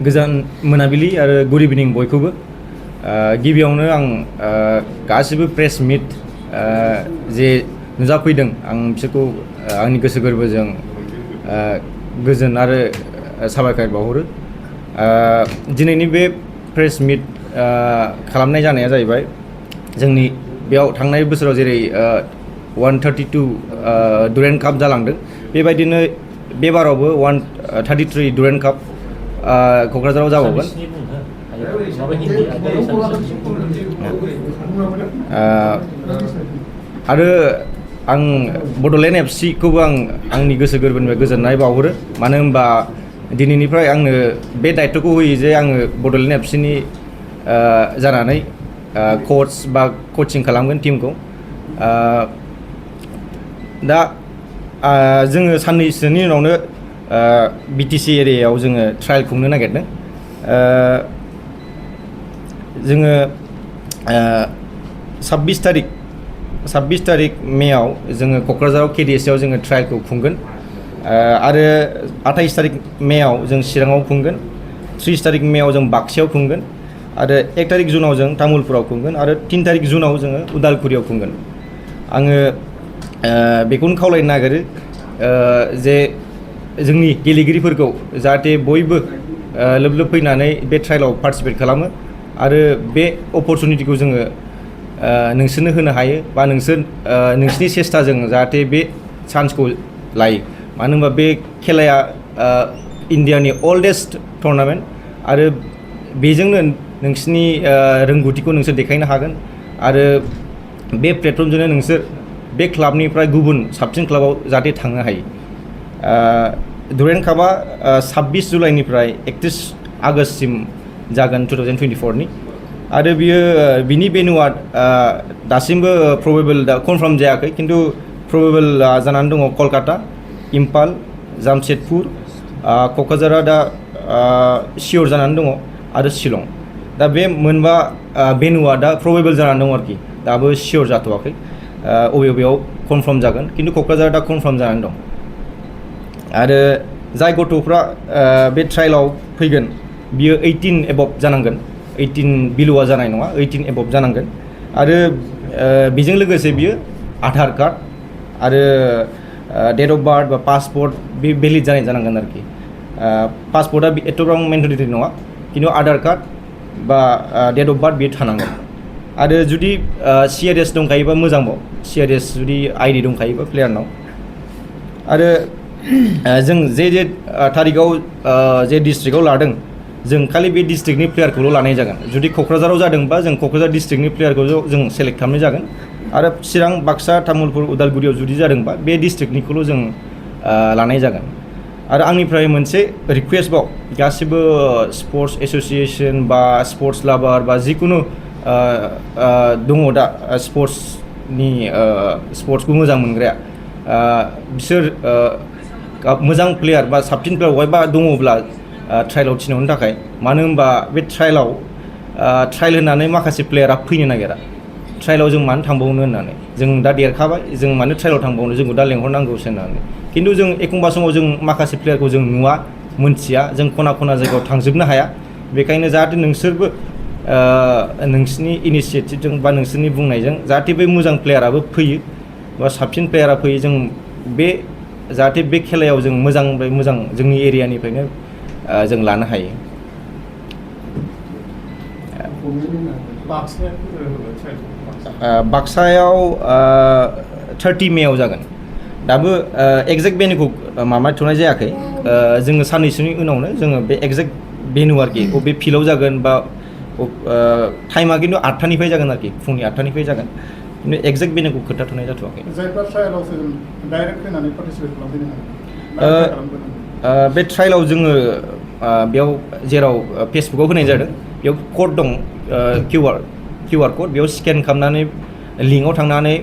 गोजान मोनाबिलि आरो गुड इभिनिं बयखौबो गिबियावनो आं गासिबो प्रेस मिट जे नुजाफैदों आं बिसोरखौ आंनि गोसो गोरबोजों गोजोन आरो साबायखर बावहरो दिनैनि बे प्रेस मिट खालामनाय जानाया जाहैबाय जोंनि बेयाव थांनाय बोसोराव जेरै 132 डुरेन्ट काप जालांदों बेबायदिनो बे बारावबो 133 डुरेन्ट काप क'क्राझाराव जाबावगोन आरो आं बड'लेण्ड एफसि खौबो आंनि गोसो गोरबोनिफ्राय गोजोननाय बावहरो मानो होनबा दिनैनिफ्राय आंनो बे दायित्वखौ होयो जे आङो बड'लेण्ड एफसिनि जानानै कच बा कचिं खालामगोन टिमखौ दा जोङो साननैसोनि उनावनो बिटिसि एरियायाव जोङो ट्रायल खुंनो नागिरदों जोङो 26 तारिख मेआव जोङो क'क्राझाराव केडिएसआव जोङो ट्रायलखौ खुंगोन आरो 28 तारिख मेआव जों चिराङाव खुंगोन 30 तारिख मेआव जों बाक्सायाव खुंगोन आरो 1 तारिख जुनाव जों तामुलपुराव खुंगोन आरो 3 तारिख जुनाव जोङो उदालगुरियाव खुंगोन आङो बेखौनो खावलायनो नागिरो जे जोंनि गेलेगिरिफोरखौ जाहाथे बयबो लोब लोब फैनानै बे ट्रायलाव पार्टिसिपेट खालामो आरो बे अपरचुनिटिखौ जोङो नोंसोरनो होनो हायो बा नोंसिनि सेस्टाजों जाहाथे बे चान्सखौ लायो मानो होनबा बे खेलाया इन्डियानि अल्डेस्ट टुर्नामेन्ट आरो बेजोंनो नोंसिनि रोंगौथिखौ नोंसोर देखायनो हागोन आरो बे प्लेटफर्मजोंनो नोंसोर बे क्लाबनिफ्राय गुबुन साबसिन क्लाबाव जाहाथे थांनो हायो डुरेन्ट कापआ 26 जुलाइनिफ्राय 31 आगष्टसिम जागोन 2024 नि आरो बिनि भेन्युआ दासिमबो प्रबेबल कनफार्म जायाखै खिन्थु प्रबेबल जानानै दङ कलकाता इम्फाल जामशेदपुर क'क्राझारा दा सियर जानानै दङ आरो शिलं दा बे मोनबा भेन्युआ दा प्रबेबल जानानै दङ आरोखि दाबो सियर जाथ'वाखै बबेयाव कनफार्म जागोन खिन्थु क'क्राझारा दा कनफार्म जानानै दं आरो जाय गथ'फ्रा बे ट्रायलाव फैगोन बियो 18 एबभ जानांगोन 18 बिल'आ जानाय नङा 18 एबभ जानांगोन आरो बेजों लोगोसे बियो आधार कार्ड आरो डेट अफ बार्थ बा पासपर्ट बे भेलिड जानांगोन आरोखि पासपर्टआ एथ'बां मेन्डेटरि नङा खिन्थु आधार कार्ड बा डेट अफ बार्थ बेयो थानांगोन आरो जुदि CRS दंखायोबा मोजांबाव CRS जुदि आइडि दंखायोबा प्लेयारनाव आरो जों जे थारिखआव जे डिस्ट्रिक्टआव लादों जों खालि बे डिस्ट्रिक्टनि प्लेयारखौल' लानाय जागोन जुदि क'क्राझाराव जादोंबा जों क'क्राझार डिस्ट्रिक्टनि प्लेयारखौ जों सेलेक्ट खालामनाय जागोन आरो चिरां बाक्सा तामुलपुर उदालगुरियाव जुदि जादोंबा बे डिस्ट्रिक्टनिखौल' जों लानाय जागोन आरो आंनिफ्राय मोनसे रिकुवेस्टबाव गासिबो स्पर्ट्स एस'सिएसन बा स्पर्ट्स लाभार बा जिकुनु दङ दा स्पर्ट्सखौ मोजां मोनग्राया बिसोर मोजां प्लेयार बा साबसिन प्लेयार बहायबा दङब्ला ट्रायलाव थिनहरनो थाखाय मानो होनबा बे ट्रायलाव ट्रायल होनानै माखासे प्लेयारा फैनो नागिरा ट्रायलाव जों मानो थांबावनो होननानै जों दा देरखाबाय जों मानो ट्रायलाव थांबावनो जोंखौ दा लेंहरनांगौसो होननानै खिन्थु जों एखमबा समाव जों माखासे प्लेयारखौ जों नुवा मोनथिया जों खना खना जायगायाव थांजोबनो हाया बेखायनो जाहाथे नोंसोरबो नोंसिनि इनिसियेटिभजों बा नोंसोरनि बुंनायजों जाहाथे बे मोजां प्लेयाराबो फैयो बा साबसिन प्लेयारा फैयो जों बे जाहाथे बे खेलायाव जों मोजांनिफ्राय मोजां जोंनि एरियानिफ्रायनो जों लानो हायो बाक्सायाव 30 मेआव जागोन दाबो एक्जेक्ट भेन्युखौ माबाथ'नाय जायाखै जोङो साननैसोनि उनावनो जोङो बे एक्जेक्ट भेन्यु आरोखि बबे फिल्डआव जागोन बा टाइमा खिन्थु 8टानिफ्राय जागोन आरोखि फुंनि 8टानिफ्राय जागोन खिन्थु एक्जेक्ट भेन्युखौ खोन्थाथ'नाय जाथ'वाखै बे ट्रायलाव जोङो बेयाव जेराव फेसबुकाव होनाय जादों बेयाव कड दं किउआर कड बेयाव स्केन खालामनानै लिंकआव थांनानै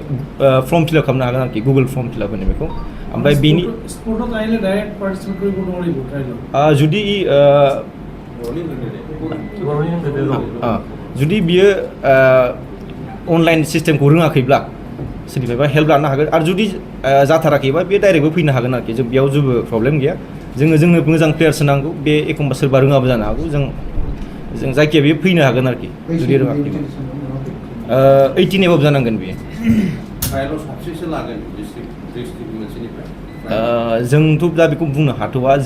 फर्म फिलआप खालामनो हागोन आरोखि गुगोल फर्म फिलआप होनो बेखौ ओमफ्राय बिनि जुदि बियो अनलाइन सिस्टेमखौ रोङाखैब्ला सोरनिफ्रायबा हेल्प लानो हागोन आरो जुदि जाथाराखैबा बे डाइरेक्टबो फैनो हागोन आरोखि जों बेयाव जेबो प्रब्लेम गैया जोंनो मोजां प्लेयार्स नांगौ बे एखमबा सोरबा रोङाबो जानो हागौ जों जायखिया बेयो फैनो हागोन आरोखि जुदि रोङाखैबा 18 एबाब जानांगोन बेयो ट्रायलाव साबसेसो लागोन डिस्ट्रिक्ट मोनसेनिफ्राय जोंथ' दा बेखौ बुंनो हाथ'वा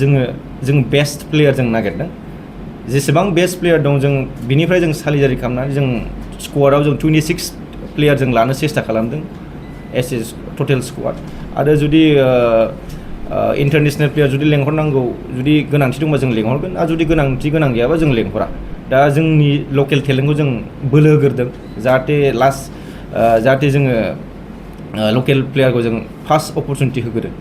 जों बेस्ट प्लेयार जों नागिरदों जेसेबां बेस्ट प्लेयार दं जों बिनिफ्राय जों सालिजारि खालामनानै जों स्कवाडाव जों 26 प्लेयार जों लानो सेस्था खालामदों एस ए टटेल स्कवाड आरो जुदि इन्टारनेसनेल प्लेयार जुदि लेंहरनांगौ जुदि गोनांथि दंबा जों लेंहरगोन आरो जुदि गोनांथि गोनां गैयाबा जों लेंहरा दा जोंनि लकेल टेलेन्टखौ जों बोलो होग्रोदों जाहाथे जोङो लकेल प्लेयारखौ जों फार्स्ट अपरचुनिटि होग्रोदों